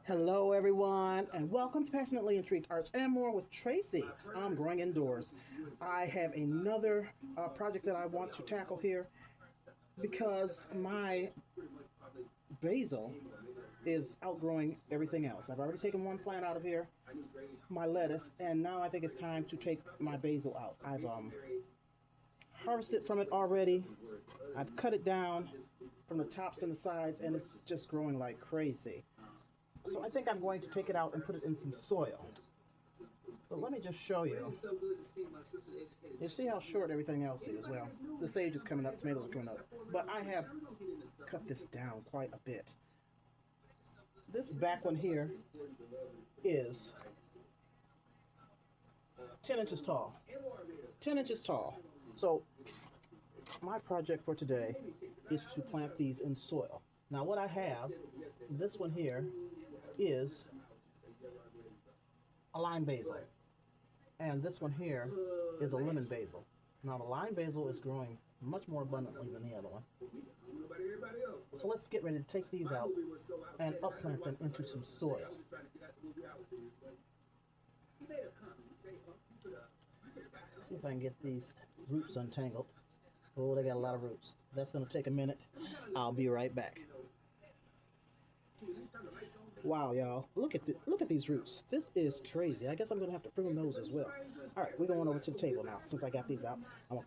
Hello, everyone, and welcome to Passionately Intrigued Arts and More with Tracy. I'm growing indoors. I have another project that I want to tackle here because my basil is outgrowing everything else. I've already taken one plant out of here, my lettuce, and now I think it's time to take my basil out. I've harvested from it already. I've cut it down from the tops and the sides, and it's just growing like crazy. So I think I'm going to take it out and put it in some soil. But let me just show you. You see how short everything else is? Well, the sage is coming up, tomatoes are coming up. But I have cut this down quite a bit. This back one here is 10 inches tall. 10 inches tall. So my project for today is to plant these in soil. Now what I have, this one here, is a lime basil, and this one here is a lemon basil. Now the lime basil is growing much more abundantly than the other one. So let's get ready to take these out and upplant them into some soil. See if I can get these roots untangled. Oh, they got a lot of roots. That's going to take a minute. I'll be right back. Wow, y'all, look at these roots. This is crazy. I guess I'm gonna have to prune those as well. All right, we're going over to the table now. Since I got these out, I'm gonna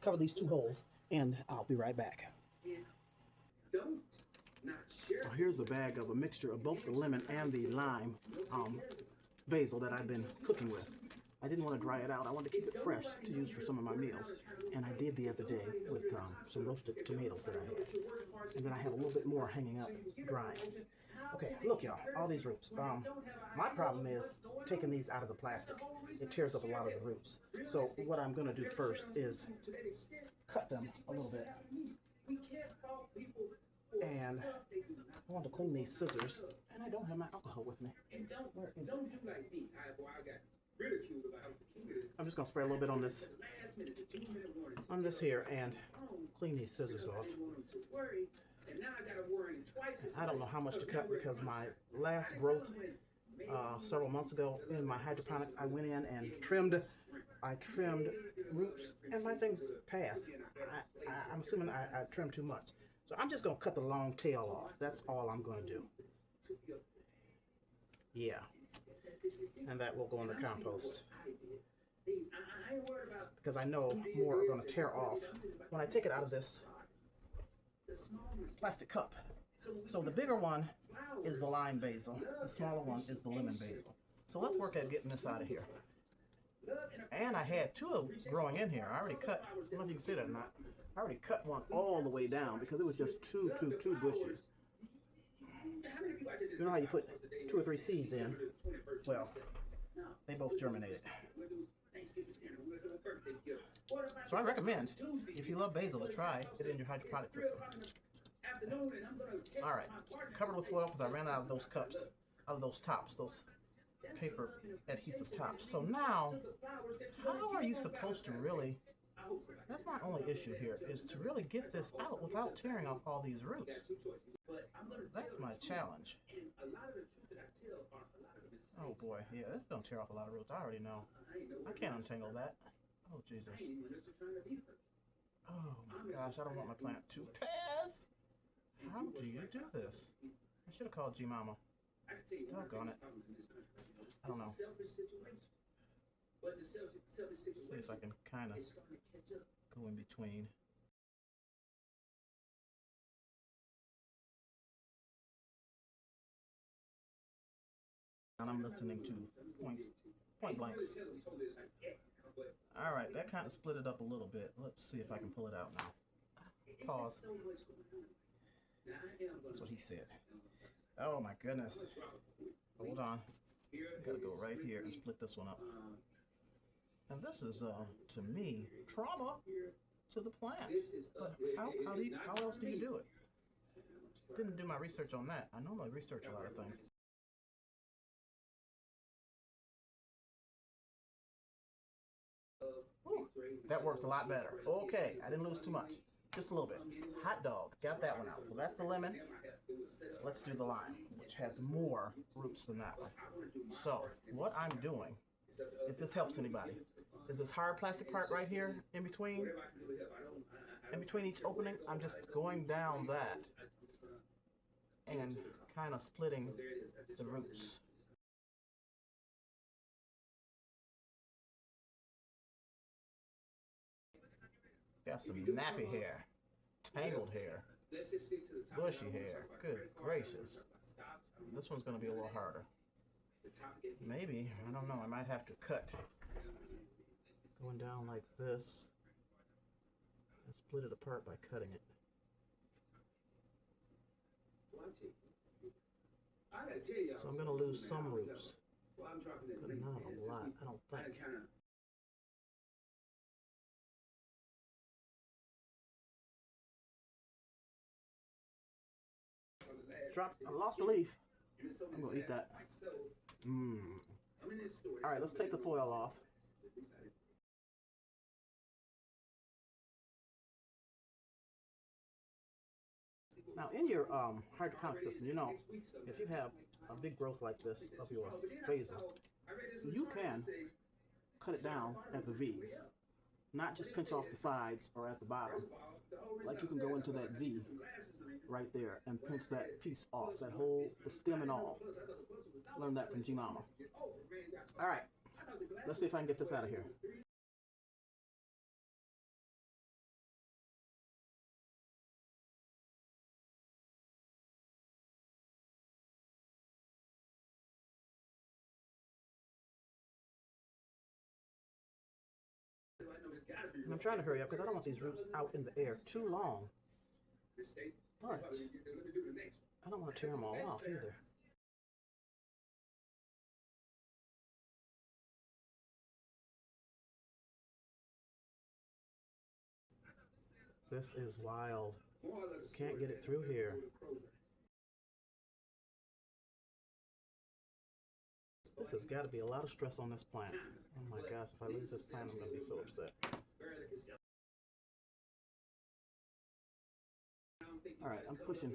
cover these two holes, and I'll be right back. So here's a bag of a mixture of both the lemon and the lime basil that I've been cooking with. I didn't want to dry it out. I wanted to keep it fresh to use for some of my meals. And I did the other day with some roasted tomatoes that I had. And then I have a little bit more hanging up, drying. Okay, look y'all, all these roots. My problem is taking these out of the plastic. It tears up a lot of the roots. So what I'm going to do first is cut them a little bit. And I want to clean these scissors. And I don't have my alcohol with me. Where is it? I'm just gonna spray a little bit on this here and clean these scissors off. I don't know how much to cut because my last growth several months ago in my hydroponics, I went in and trimmed roots, and my things passed. I'm assuming I trimmed too much. So I'm just gonna cut the long tail off. That's all I'm gonna do. Yeah. And that will go in the compost. Because I know more are going to tear off when I take it out of this plastic cup. So the bigger one is the lime basil. The smaller one is the lemon basil. So let's work at getting this out of here. And I had two growing in here. I already cut, I don't know if you can see that or not. I already cut one all the way down because it was just too bushy. You know how you put 2 or 3 seeds in? Well, they both germinated. So I recommend, if you love basil, to try it in your hydroponic system. All right, covered with foil because I ran out of those cups, out of those tops, those paper adhesive tops. So now, how are you supposed to really, that's my only issue here, is to really get this out without tearing off all these roots. That's my challenge. Oh boy, yeah, this is gonna tear off a lot of roots. I already know. I can't untangle that. Oh Jesus. Oh my gosh, I don't want my plant to pass. How do you do this? I should have called G-Mama. Doggone it. I don't know. See if I can kind of go in between. And I'm listening to point blanks. All right, that kind of split it up a little bit. Let's see if I can pull it out now. Pause. That's what he said. Oh my goodness. Hold on. Gotta go right here and split this one up. And this is, to me, trauma to the plant. But how else do you do it? Didn't do my research on that. I normally research a lot of things. Ooh, that worked a lot better. Okay, I didn't lose too much. Just a little bit. Hot dog. Got that one out. So that's the lemon. Let's do the lime, which has more roots than that one. So what I'm doing, if this helps anybody, is this hard plastic part right here in between each opening. I'm just going down that and kind of splitting the roots. Got some nappy hair, tangled hair, bushy hair. Good gracious. This one's going to be a little harder. Maybe, I don't know, I might have to cut. Going down like this. I split it apart by cutting it. So I'm going to lose some roots, but not a lot, I don't think. I lost a leaf. I'm going to eat that. All right, let's take the foil off. Now, in your hydroponic system, you know, if you have a big growth like this of your basil, you can cut it down at the V's, not just pinch off the sides or at the bottom. Like you can go into that V right there and pinch that piece off, that whole, the stem and all. Learned that from G-Mama. All right, let's see if I can get this out of here. And I'm trying to hurry up because I don't want these roots out in the air too long. But I don't want to tear them all off either. This is wild. Can't get it through here. This has got to be a lot of stress on this plant. Oh my gosh, if I lose this plant, I'm going to be so upset. All right, I'm pushing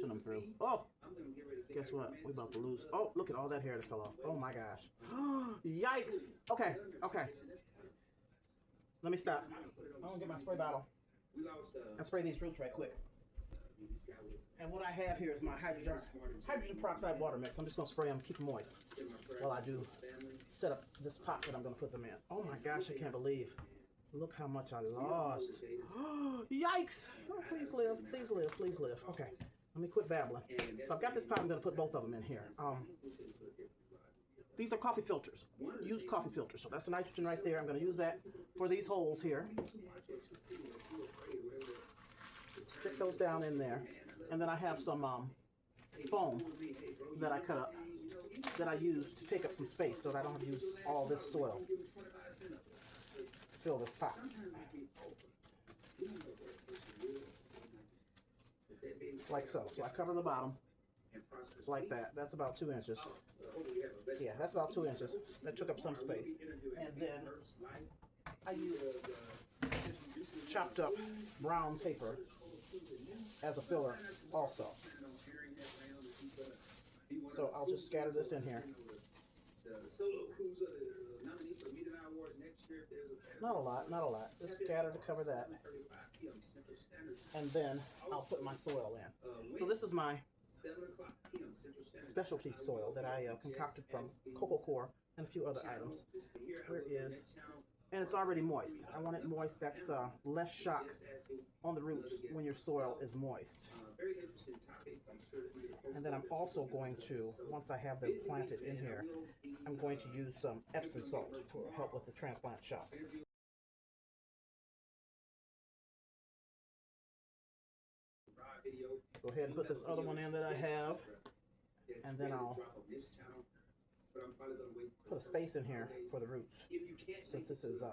them through. Oh, guess what? We're about to lose. Oh, look at all that hair that fell off. Oh my gosh. Yikes. Okay. Let me stop. I'm going to get my spray bottle. I'll spray these roots right quick. And what I have here is my hydrogen peroxide water mix. I'm just going to spray them, keep them moist, while I do set up this pot that I'm going to put them in. Oh my gosh, I can't believe. Look how much I lost. Yikes! Oh, please live, please live, please live. Okay, let me quit babbling. So I've got this pot, I'm going to put both of them in here. These are coffee filters. Use coffee filters. So that's the nitrogen right there. I'm going to use that for these holes here. Stick those down in there. And then I have some foam that I cut up that I use to take up some space so that I don't have to use all this soil to fill this pot. Like so. So I cover the bottom like that. That's about 2 inches. Yeah, that's about 2 inches. That took up some space. And then I use chopped up brown paper as a filler also. So I'll just scatter this in here. Not a lot, not a lot. Just scatter to cover that. And then I'll put my soil in. So this is my specialty soil that I concocted from cocoa coir and a few other items. Where is... And it's already moist. I want it moist. That's less shock on the roots when your soil is moist. And then I'm also going to, once I have them planted in here, I'm going to use some Epsom salt to help with the transplant shock. Go ahead and put this other one in that I have, and then I'll put a space in here for the roots. Since this is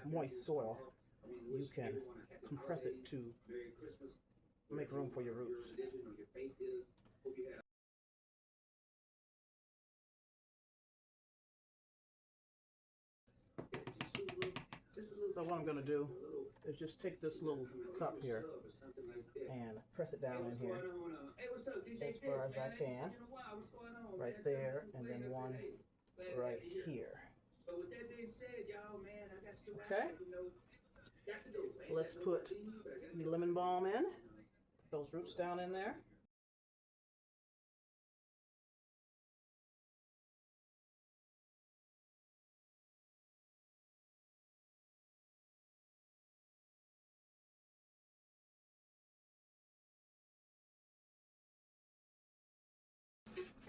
moist soil, you can compress it to make room for your roots. So what I'm going to do is just take this little cup here and press it down in here as far as I can, right there, and then one right here. Okay, let's put the lemon balm in, those roots down in there.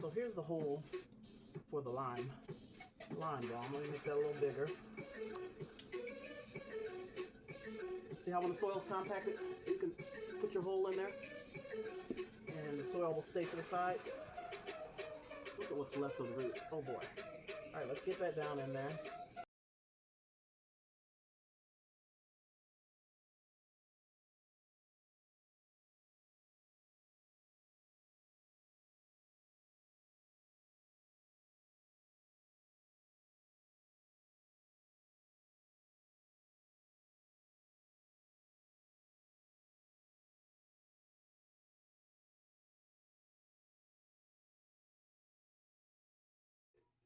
So here's the hole for the lime balm. Let me make that a little bigger. See how when the soil's compacted, you can put your hole in there and the soil will stay to the sides. Look at what's left of the root. Oh boy. All right, let's get that down in there.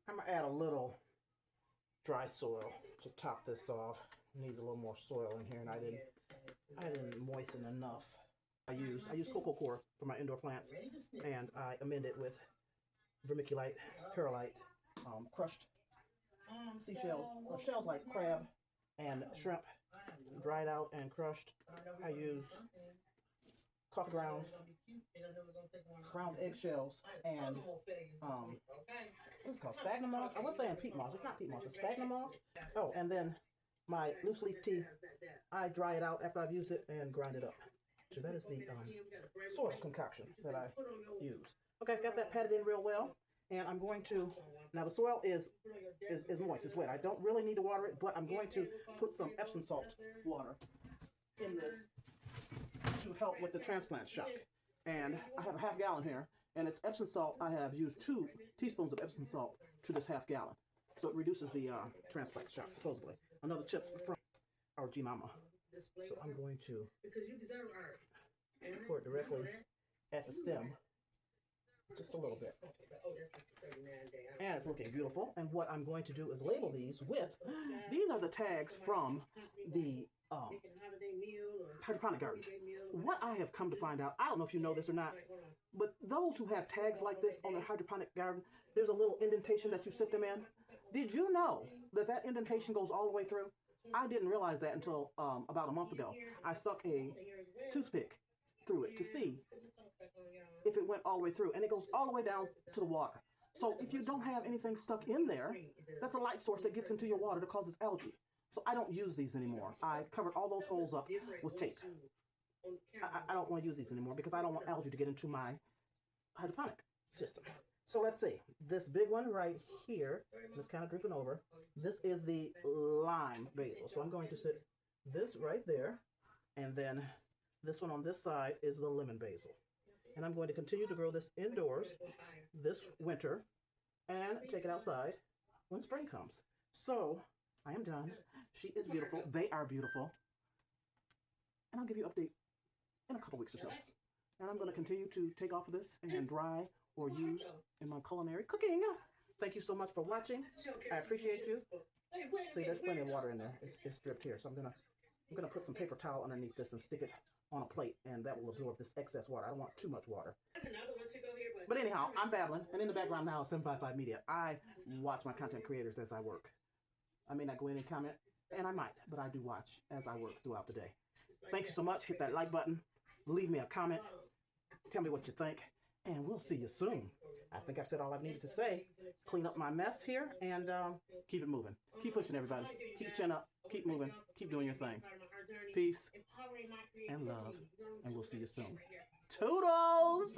I'm gonna add a little dry soil to top this off. It needs a little more soil in here, and I didn't moisten enough. I use cocoa coir for my indoor plants, and I amend it with vermiculite, perlite, crushed seashells, or shells like crab and shrimp, dried out and crushed. I use coffee grounds, ground eggshells, and what's it called? Sphagnum moss? I was saying peat moss. It's not peat moss. It's sphagnum moss. Oh, and then my loose leaf tea. I dry it out after I've used it and grind it up. So that is the soil concoction that I use. Okay, got that patted in real well, and I'm going to. Now the soil is moist. It's wet. I don't really need to water it, but I'm going to put some Epsom salt water in this to help with the transplant shock. And I have a half gallon here, and it's Epsom salt. I have used 2 teaspoons of Epsom salt to this half gallon. So it reduces the transplant shock, supposedly. Another tip from our G Mama. So I'm going to pour it directly at the stem, just a little bit. And it's looking beautiful. And what I'm going to do is label these with, these are the tags from the hydroponic garden. What I have come to find out, I don't know if you know this or not, but those who have tags like this on their hydroponic garden, there's a little indentation that you sit them in. Did you know that that indentation goes all the way through? I didn't realize that until about a month ago. I stuck a toothpick through it to see if it went all the way through, and it goes all the way down to the water. So if you don't have anything stuck in there, that's a light source that gets into your water that causes algae. So I don't use these anymore. I covered all those holes up with tape. I don't want to use these anymore because I don't want algae to get into my hydroponic system. So let's see. This big one right here, it's kind of dripping over. This is the lime basil. So I'm going to sit this right there, and then this one on this side is the lemon basil. And I'm going to continue to grow this indoors this winter and take it outside when spring comes. So I am done. She is beautiful. They are beautiful. And I'll give you an update in a couple weeks or so. And I'm going to continue to take off of this and dry or use in my culinary cooking. Thank you so much for watching. I appreciate you. See, there's plenty of water in there. It's dripped here. So I'm gonna put some paper towel underneath this and stick it on a plate, and that will absorb this excess water. I don't want too much water. But anyhow, I'm babbling, and in the background now is 755 Media. I watch my content creators as I work. I may not go in and comment, and I might, but I do watch as I work throughout the day. Thank you so much. Hit that like button. Leave me a comment. Tell me what you think, and we'll see you soon. I think I've said all I've needed to say. Clean up my mess here, and keep it moving. Keep pushing, everybody. Keep your chin up. Keep moving. Keep doing your thing. Peace and love, and we'll see you soon. Toodles!